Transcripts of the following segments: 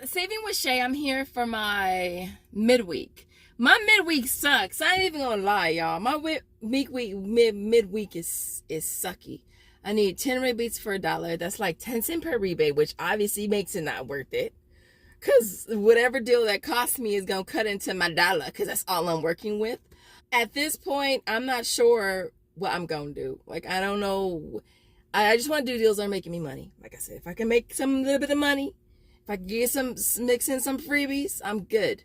Saving with Shay, I'm here for my midweek. My midweek sucks. I ain't even gonna lie, y'all. My midweek is sucky. I need 10 rebates for $1. That's like 10 cents per rebate, which obviously makes it not worth it. Cause whatever deal that costs me is gonna cut into my dollar, cause that's all I'm working with. At this point, I'm not sure what I'm gonna do. Like, I don't know. I just want to do deals that are making me money. Like I said, if I can make some little bit of money, if I can get mix in some freebies, I'm good.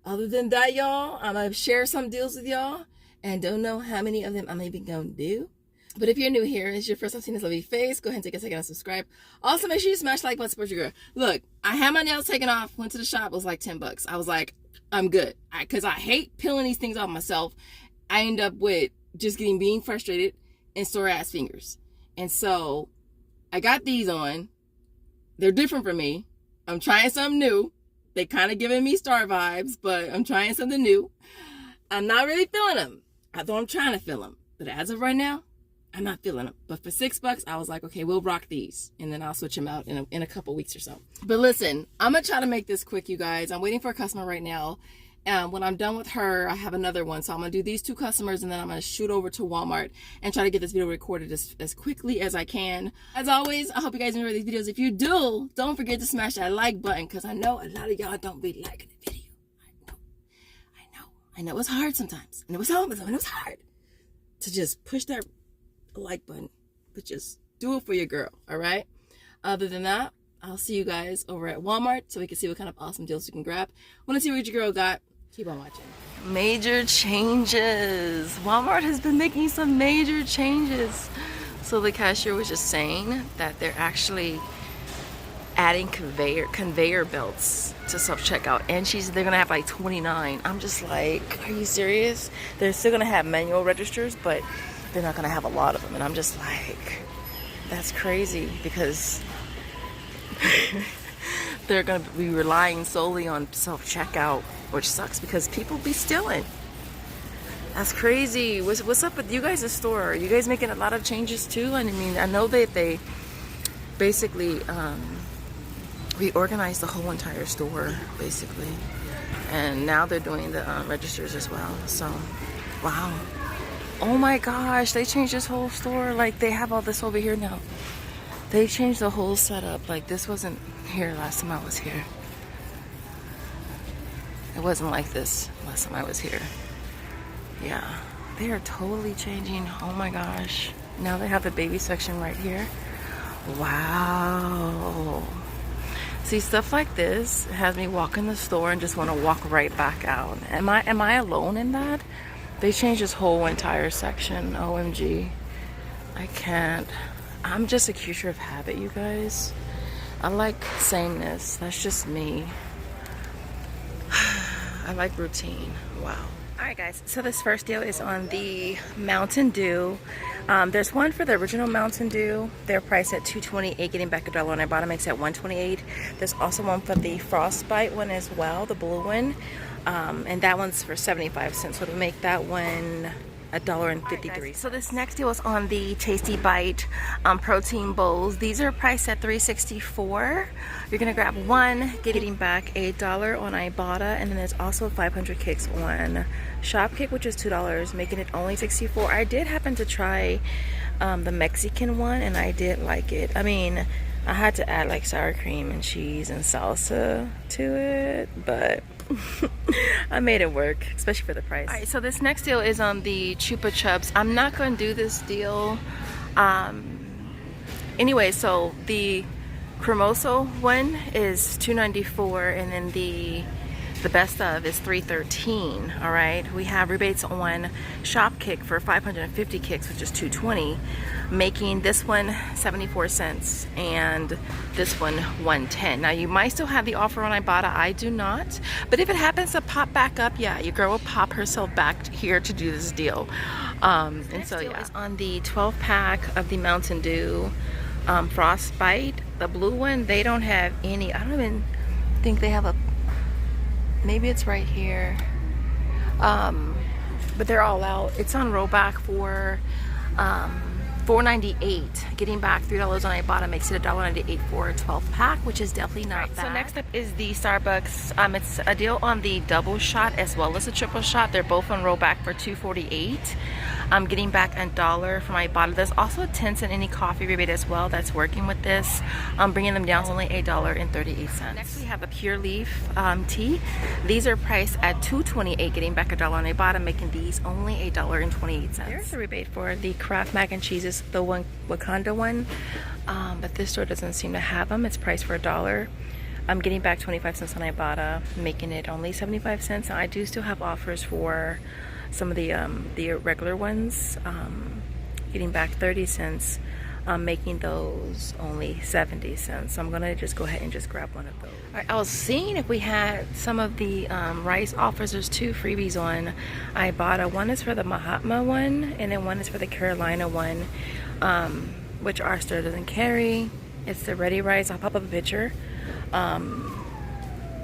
Other than that, y'all, I'm gonna share some deals with y'all, and don't know how many of them I'm even gonna do. But if you're new here, it's your first time seeing this lovely face, go ahead and take a second and subscribe. Also, make sure you smash the like button, support your girl. Look, I had my nails taken off, went to the shop, it was like $10. I was like, I'm good. Because I hate peeling these things off myself. I end up with just being frustrated and sore ass fingers. And so I got these on. They're different from me. I'm trying something new. They kind of giving me star vibes, but I'm trying something new. I'm not really feeling them, although I'm trying to feel them. But as of right now, I'm not feeling them. But for $6, I was like, okay, we'll rock these. And then I'll switch them out in a couple weeks or so. But listen, I'm going to try to make this quick, you guys. I'm waiting for a customer right now. And when I'm done with her, I have another one. So I'm going to do these 2 customers, and then I'm going to shoot over to Walmart and try to get this video recorded as quickly as I can. As always, I hope you guys enjoy these videos. If you do, don't forget to smash that like button, because I know a lot of y'all don't be liking the video. I know it's hard sometimes. And it was hard to just push that like button. But just do it for your girl, all right? Other than that, I'll see you guys over at Walmart so we can see what kind of awesome deals you can grab. Want to see what your girl got? Keep on watching. Major changes. Walmart has been making some major changes. So the cashier was just saying that they're actually adding conveyor belts to self-checkout, and they're gonna have like 29. I'm just like, are you serious? They're still gonna have manual registers, but they're not gonna have a lot of them. And I'm just like, that's crazy, because they're going to be relying solely on self-checkout, which sucks because people be stealing. That's crazy. What's up with you guys' store? Are you guys making a lot of changes too? I mean, I know that they basically reorganized the whole entire store, basically. And now they're doing the registers as well. So, wow. Oh my gosh, they changed this whole store. Like, they have all this over here now. They changed the whole setup. Like, this wasn't here last time I was here. It wasn't like this last time I was here. Yeah, they are totally changing. Oh my gosh. Now they have the baby section right here. Wow. See, stuff like this has me walk in the store and just want to walk right back out. Am I alone in that? They changed this whole entire section. OMG. I can't. I'm just a creature of habit, you guys. I like sameness. That's just me. I like routine. Wow. Alright guys, so this first deal is on the Mountain Dew. There's one for the original Mountain Dew. They're priced at $2.28, getting back $1 on Ibotta makes it $1.28. There's also one for the Frostbite one as well, the blue one. And that one's for 75 cents, so to make that one $1.53. Right, so this next deal is on the Tasty Bite protein bowls. These are priced at $3.64. You're gonna grab one, getting back $1 on Ibotta, and then there's also 500 kicks on Shopkick, which is $2, making it only $64. I did happen to try the Mexican one, and I did like it. I mean, I had to add like sour cream and cheese and salsa to it, but I made it work, especially for the price. Alright, so this next deal is on the Chupa Chups. I'm not going to do this deal. Anyway, so the Cremoso one is $2.94, and then the best of is $3.13. all right, we have rebates on Shopkick for 550 kicks, which is $2.20, making this one 74 cents and this one $1.10. Now you might still have the offer on Ibotta. I do not, but if it happens to pop back up, yeah, your girl will pop herself back here to do this deal. And so yeah, on the 12-pack of the Mountain Dew Frostbite, the blue one, they don't have any. I don't even think they have a, maybe it's right here, but they're all out. It's on rollback for $4.98. Getting back $3 on Ibotta makes it $1.98 for a 12 pack, which is definitely not bad. So next up is the Starbucks. It's a deal on the double shot as well as the triple shot. They're both on rollback for $2.48. I'm getting back $1 from Ibotta. There's also a 10-cent any coffee rebate as well that's working with this. I'm bringing them down to only $1.38. Next we have the Pure Leaf tea. These are priced at $2.28, getting back $1 on Ibotta, making these only $1.28. There's a rebate for the Kraft mac and cheeses, the one Wakanda one, but this store doesn't seem to have them. It's priced for $1. I'm getting back 25 cents on Ibotta, making it only 75 cents. Now, I do still have offers for some of the regular ones, getting back 30 cents, making those only 70 cents. So I'm gonna just go ahead and just grab one of those. All right, I was seeing if we had some of the rice offers. There's 2 freebies on Ibotta. One is for the Mahatma one, and then one is for the Carolina one, which our store doesn't carry. It's the ready rice. I'll pop up a picture.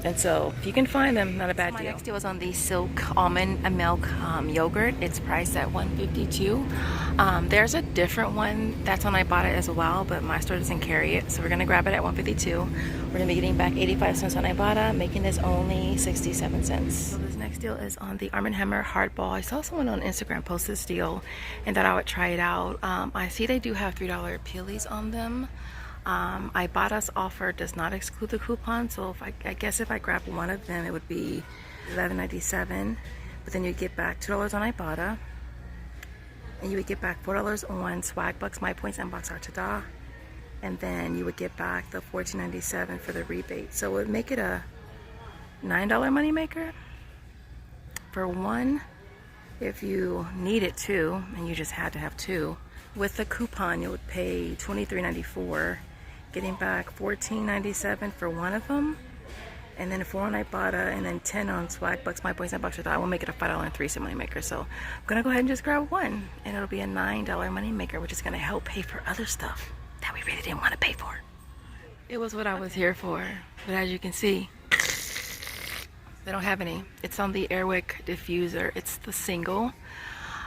And so if you can find them, not a bad deal. My next deal was on the Silk Almond and Milk yogurt. It's priced at $1.52. There's a different one that's on Ibotta as well, but my store doesn't carry it, so we're gonna grab it at $1.52. We're gonna be getting back 85 cents on Ibotta, making this only 67 cents. So this next deal is on the Arm & Hammer Hardball. I saw someone on Instagram post this deal and thought I would try it out. I see they do have $3 peelies on them. Ibotta's offer does not exclude the coupon, so if I guess if I grab one of them, it would be $11.97. But then you get back $2 on Ibotta, and you would get back $4 on Swagbucks, My Points, and Box Art Tada, and then you would get back the $14.97 for the rebate. So it would make it a $9 moneymaker for one. If you needed 2 and you just had to have 2, with the coupon you would pay $23.94. Getting back $14.97 for one of them, and then 4 on Ibotta, and then 10 on Swagbucks, My Points, and Box Art Tada. I will make it a $5.03 moneymaker. So I'm gonna go ahead and just grab one, and it'll be a $9 moneymaker, which is gonna help pay for other stuff that we really didn't want to pay for. It was what I was here for, but as you can see, they don't have any. It's on the Airwick diffuser. It's the single.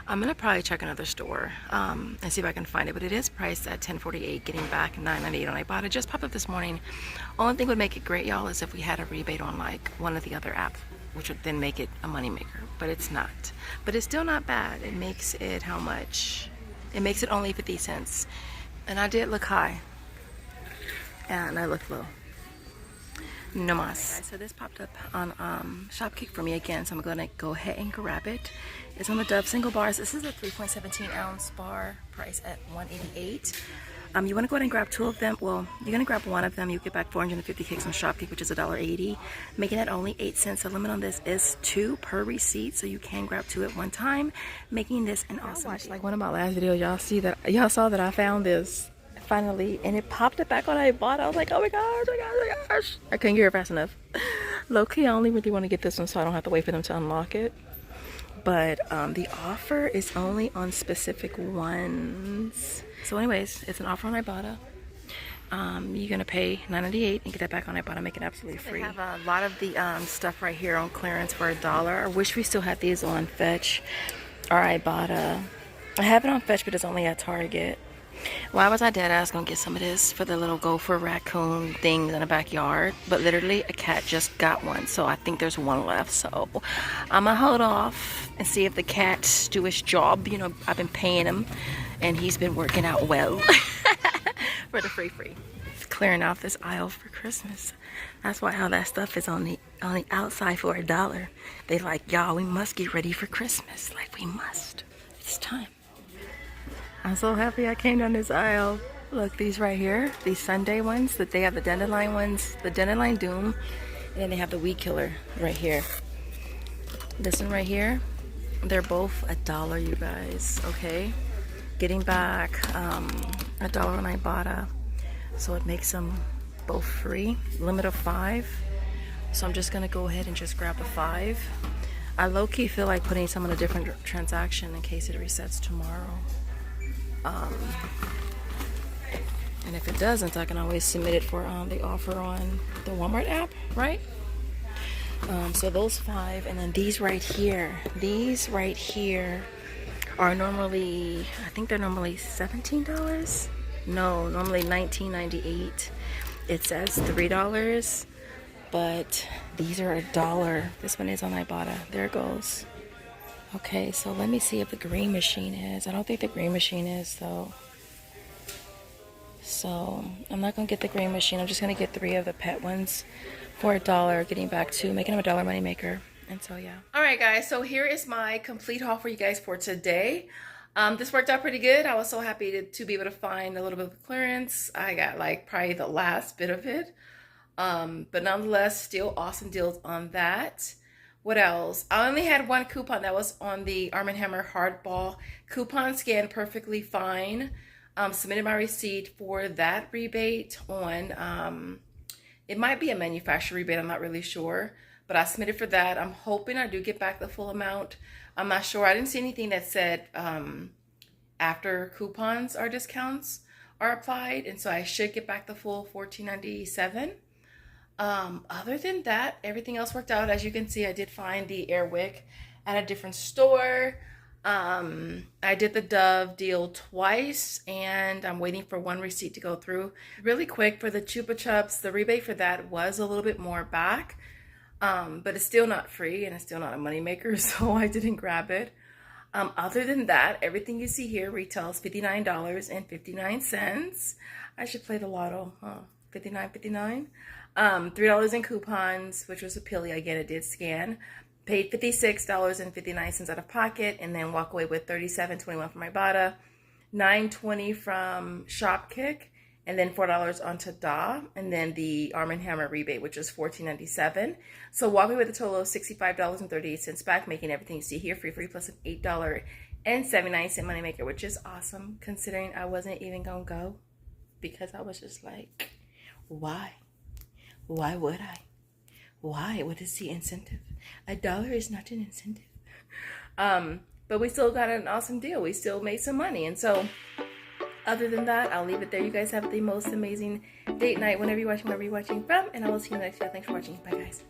I'm gonna probably check another store and see if I can find it, but it is priced at $10.48, getting back $9.98 on Ibotta. Just popped up this morning. Only thing would make it great, y'all, is if we had a rebate on like one of the other apps, which would then make it a moneymaker, but it's not. But it's still not bad. It makes it how much? It makes it only 50 cents. And I did look high, and I looked low. No mas. So this popped up on Shopkick for me again, so I'm gonna go ahead and grab it. It's on the Dove single bars. This is a 3.17 ounce bar, price at $1.88. You want to go ahead and grab 2 of them. Well, you're gonna grab one of them. You get back 450 kicks on Shopkick, which is $1.80, making it only 8 cents. The limit on this is 2 per receipt, so you can grab 2 at one time, making this an awesome deal. Like one of my last videos, y'all saw that I found this finally, and it popped it back on Ibotta. I was like, oh my gosh, oh my gosh, oh my gosh. I couldn't get it fast enough. Low-key, I only really want to get this one so I don't have to wait for them to unlock it. But the offer is only on specific ones. So anyways, it's an offer on Ibotta. You're gonna pay $9.98 and get that back on Ibotta, make it absolutely free. They have a lot of the stuff right here on clearance for $1. I wish we still had these on Fetch or Ibotta. I have it on Fetch, but it's only at Target. Why was I dead ass gonna get some of this for the little gopher raccoon things in the backyard? But literally a cat just got one, so I think there's one left. So I'm gonna hold off and see if the cat's do his job. You know, I've been paying him and he's been working out well for the free. Clearing out this aisle for Christmas. That's why all that stuff is on the outside for $1. They like, y'all, we must get ready for Christmas. Like, we must. It's time. I'm so happy I came down this aisle. Look, these right here, these Sunday ones, that they have the Dandelion ones, the Dandelion Doom, and then they have the Weed Killer right here. This one right here, they're both $1, you guys, okay? Getting back $1 on Ibotta, so it makes them both free. Limit of 5, so I'm just gonna go ahead and just grab the 5. I low-key feel like putting some on a different transaction in case it resets tomorrow. And if it doesn't, I can always submit it for the offer on the Walmart app, right? So those 5, and then these right here are normally, I think they're normally $17. No, normally $19.98. It says $3, but these are $1. This one is on Ibotta. There it goes. Okay, so let me see if the green machine is. I don't think the green machine is though. So I'm not gonna get the green machine. I'm just gonna get 3 of the pet ones for $1, getting back to making them a $1 money maker. And so yeah. All right guys, so here is my complete haul for you guys for today. This worked out pretty good. I was so happy to be able to find a little bit of clearance. I got like probably the last bit of it. But nonetheless, still awesome deals on that. What else? I only had one coupon that was on the Arm & Hammer hardball coupon, scanned perfectly fine. Submitted my receipt for that rebate on, it might be a manufacturer rebate, I'm not really sure, but I submitted for that. I'm hoping I do get back the full amount. I'm not sure. I didn't see anything that said after coupons or discounts are applied, and so I should get back the full $14.97. Other than that, everything else worked out. As you can see, I did find the Airwick at a different store. I did the Dove deal twice, and I'm waiting for one receipt to go through. Really quick, for the Chupa Chups, the rebate for that was a little bit more back, but it's still not free and it's still not a moneymaker, so I didn't grab it. Other than that, everything you see here retails $59.59. I should play the lotto, huh? $59.59. $3 in coupons, which was a Pilly. Again, it did scan. Paid $56.59 out of pocket, and then walk away with $37.21 from Ibotta, $9.20 from Shopkick, and then $4 onto Da, and then the Arm & Hammer rebate, which is $14.97. So walk away with a total of $65.38 back, making everything you see here free plus an $8.79 moneymaker, which is awesome considering I wasn't even gonna go, because I was just like, why? Why would I? Why? What is the incentive? $1 is not an incentive. But we still got an awesome deal. We still made some money. And so, other than that, I'll leave it there. You guys have the most amazing date night whenever you're watching, wherever you're watching from. And I will see you next time. Thanks for watching. Bye, guys.